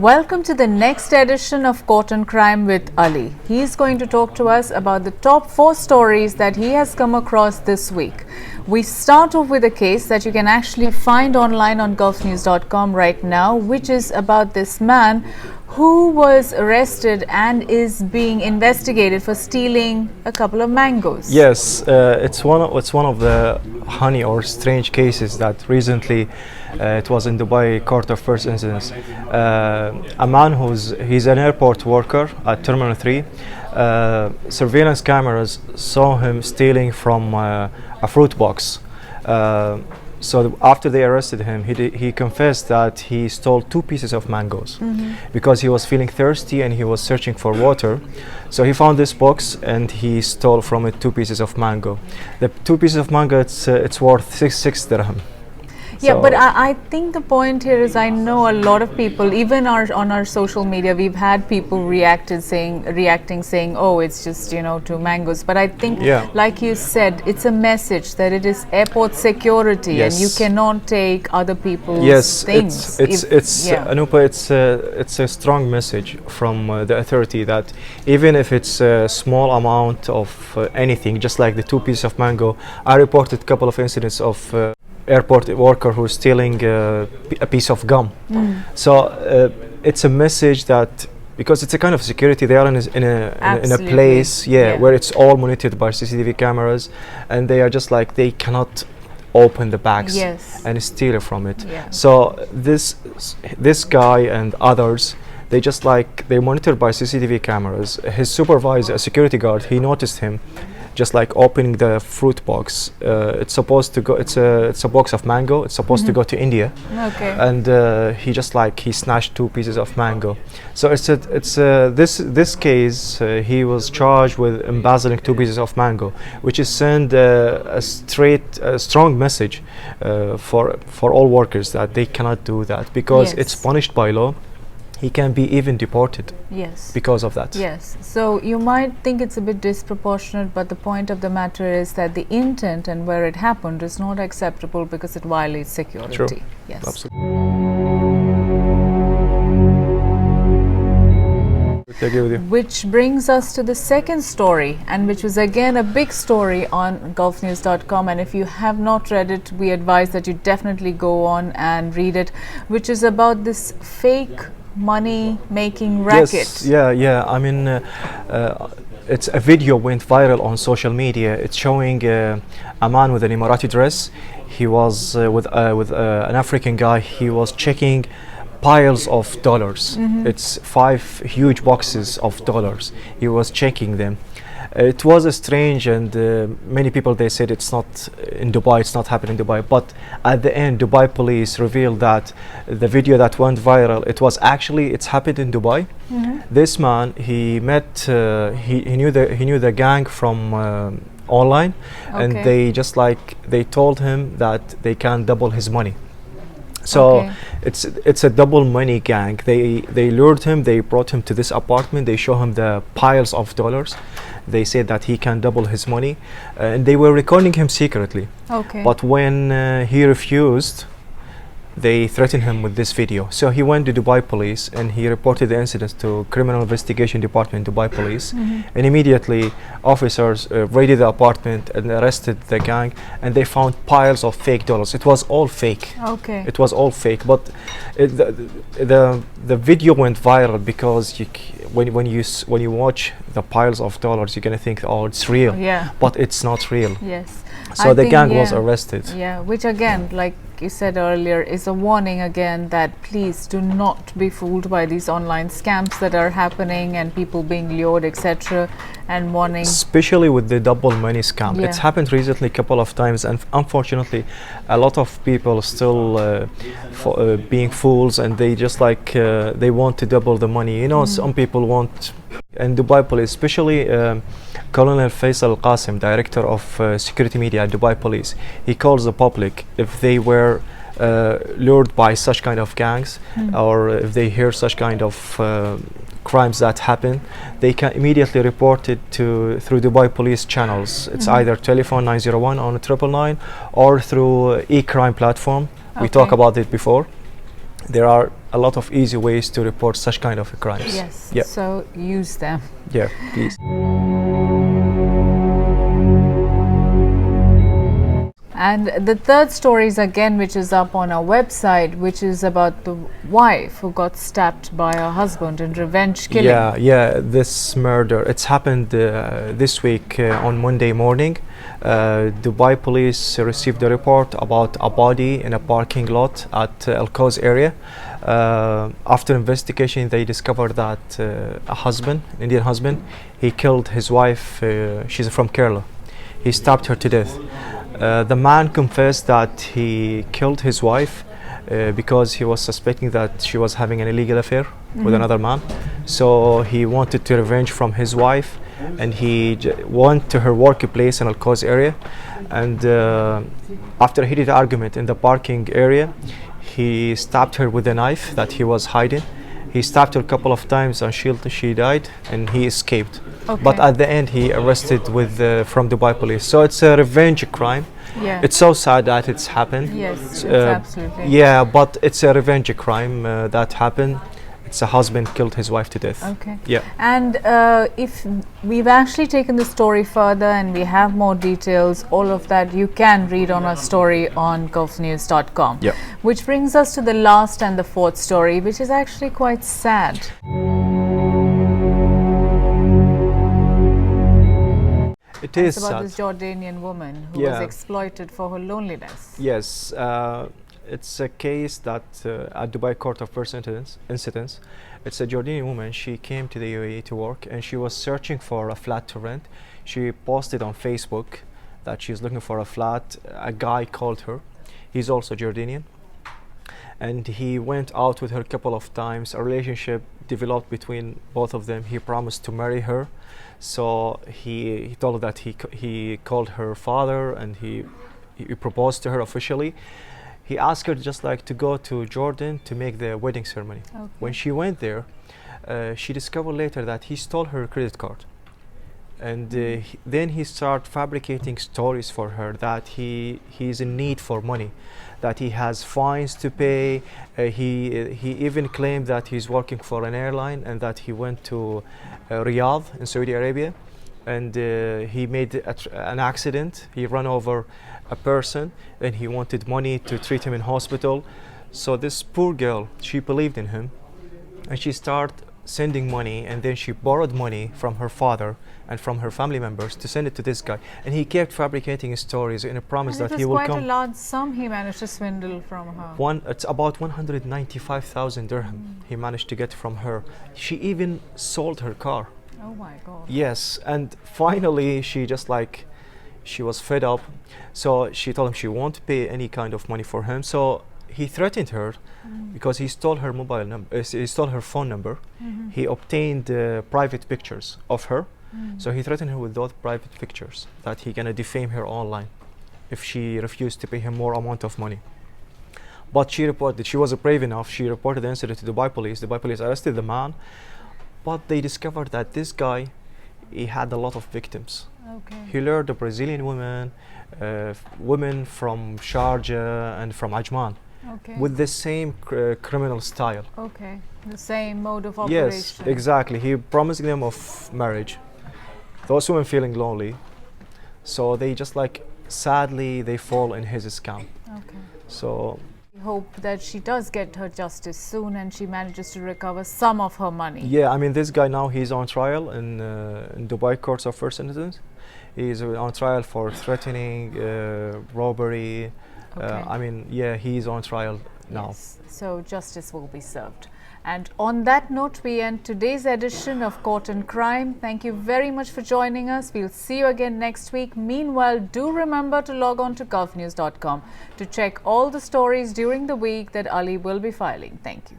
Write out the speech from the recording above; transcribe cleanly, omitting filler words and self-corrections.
Welcome to the next edition of Court and Crime with Ali. He is going to talk to us about the top 4 stories that he has come across this week. We start off with a case that you can actually find online on gulfnews.com right now, which is about this man who was arrested and is being investigated for stealing a couple of mangoes. Yes, it's one of the honey or strange cases that recently it was in Dubai court of first instance. A man he's an airport worker at Terminal 3. Surveillance cameras saw him stealing from a fruit box. So after they arrested him, he confessed that he stole 2 pieces of mangoes because he was feeling thirsty and he was searching for water. So he found this box and he stole from it 2 pieces of mango. The 2 pieces of mango, it's worth 6 dirham. Yeah, but I think the point here is I know a lot of people, even on our social media, we've had people reacting saying, oh, it's just, 2 mangoes. But I think, like you said, it's a message that it is airport security and you cannot take other people's things. Anupa, it's a strong message from the authority that even if it's a small amount of anything, just like the 2 pieces of mango, I reported a couple of incidents of airport worker who's stealing a piece of gum. So it's a message that, because it's a kind of security, they are in a place where it's all monitored by CCTV cameras, and they are just like, they cannot open the bags and steal it from it. So this guy and others, they monitored by CCTV cameras. His supervisor, a security guard, he noticed him just like opening the fruit box. It's supposed to go, it's a box of mango, it's supposed to go to India. And he snatched 2 pieces of mango. So this case, he was charged with embezzling 2 pieces of mango, which is send a strong message for all workers that they cannot do that, because it's punished by law. He can be even deported because of that. Yes, so you might think it's a bit disproportionate, but the point of the matter is that the intent and where it happened is not acceptable because it violates security. True. Yes. Absolutely. I agree with you. Which brings us to the second story, and which was again a big story on gulfnews.com, and if you have not read it, we advise that you definitely go on and read it, which is about this fake money making racket. Yes, I mean, it's a video went viral on social media. It's showing a man with an Emirati dress. He was with an African guy. He was checking piles of dollars. It's 5 huge boxes of dollars. He was checking them. It was a strange, and many people, they said it's not in Dubai, it's not happening in Dubai. But at the end, Dubai police revealed that the video that went viral, it's happened in Dubai. This man, he met, he knew the gang from online, and they told him that they can double his money. So it's a double money gang. They lured him, they brought him to this apartment, they show him the piles of dollars. They said that he can double his money, and they were recording him secretly. But when he refused, they threatened him with this video. So he went to Dubai police and he reported the incident to Criminal Investigation Department, Dubai police. And immediately officers raided the apartment and arrested the gang, and they found piles of fake dollars. It was all fake. It was all fake, but the video went viral because when you watch the piles of dollars, you're gonna think, oh, it's real. But it's not real. So the gang was arrested. Which again, like you said earlier, is a warning again that please do not be fooled by these online scams that are happening and people being lured, etc. And warning, especially with the double money scam. It's happened recently a couple of times, and unfortunately a lot of people still being fools, and they just they want to double the money. Some people want. And Dubai police, especially Colonel Faisal Qasim, director of security media at Dubai police, he calls the public, if they were lured by such kind of gangs, or if they hear such kind of crimes that happen, they can immediately report it through Dubai police channels. It's either telephone 901 on 999 or through e-crime platform. We talked about it before. there are a lot of easy ways to report such kind of crimes. Yes. Yeah. So use them. Yeah, please. And the third story is again, which is up on our website, which is about the wife who got stabbed by her husband in revenge killing. Yeah, this murder, it's happened this week on Monday morning. Dubai police received a report about a body in a parking lot at Al Quoz area. After investigation, they discovered that a husband, an Indian husband, he killed his wife. She's from Kerala. He stabbed her to death. The man confessed that he killed his wife because he was suspecting that she was having an illegal affair with another man. So he wanted to revenge from his wife, and he went to her workplace in Al Quoz area. And after a heated argument in the parking area, he stabbed her with a knife that he was hiding. He stabbed her a couple of times until she died, and he escaped. Okay. But at the end, he arrested with from Dubai police. So it's a revenge crime. Yeah. It's so sad that it's happened. Yes, it's absolutely. Yeah, but it's a revenge crime that happened. It's a husband killed his wife to death. Okay. Yeah. And if we've actually taken the story further and we have more details, all of that you can read on our story on gulfnews.com. Yeah. Which brings us to the last and the fourth story, which is actually quite sad. It is It's about sad. this Jordanian woman who was exploited for her loneliness. Yes, it's a case that at Dubai Court of First Incidence, it's a Jordanian woman. She came to the UAE to work, and she was searching for a flat to rent. She posted on Facebook that she's looking for a flat. A guy called her. He's also Jordanian, and he went out with her a couple of times. A relationship developed between both of them. He promised to marry her. So he told her that he called her father, and he proposed to her officially. He asked her just like to go to Jordan to make the wedding ceremony. Okay. When she went there, she discovered later that he stole her credit card. And then he started fabricating stories for her that he's in need for money, that he has fines to pay. He even claimed that he's working for an airline and that he went to Riyadh in Saudi Arabia, and he made an accident. He ran over a person, and he wanted money to treat him in hospital. So this poor girl, she believed in him, and she started sending money, and then she borrowed money from her father and from her family members to send it to this guy, and he kept fabricating stories in a promise And that it he was will quite come. a large sum he managed to swindle from her. It's about 195,000 dirham he managed to get from her. She even sold her car. Oh my God. Yes, and finally she was fed up, so she told him she won't pay any kind of money for him. So he threatened her because he stole her mobile number. He stole her phone number. He obtained private pictures of her. So he threatened her with those private pictures that he gonna defame her online if she refused to pay him more amount of money. But she was brave enough. She reported the incident to Dubai police. Dubai police arrested the man, but they discovered that this guy, he had a lot of victims. Okay. He lured a Brazilian woman, women from Sharjah and from Ajman, Okay. with the same criminal style. Okay. The same mode of operation. Yes, exactly. He promised them of marriage. Those women feeling lonely, so they just sadly they fall in his scam. Okay. So We hope that she does get her justice soon and she manages to recover some of her money. yeah, I mean, this guy now, he's on trial in Dubai Courts of First Instance. He's on trial for threatening, robbery. Okay. I mean, yeah, he's on trial now. Yes. So justice will be served. And on that note, we end today's edition of Court and Crime. Thank you very much for joining us. We'll see you again next week. Meanwhile, do remember to log on to gulfnews.com to check all the stories during the week that Ali will be filing. Thank you.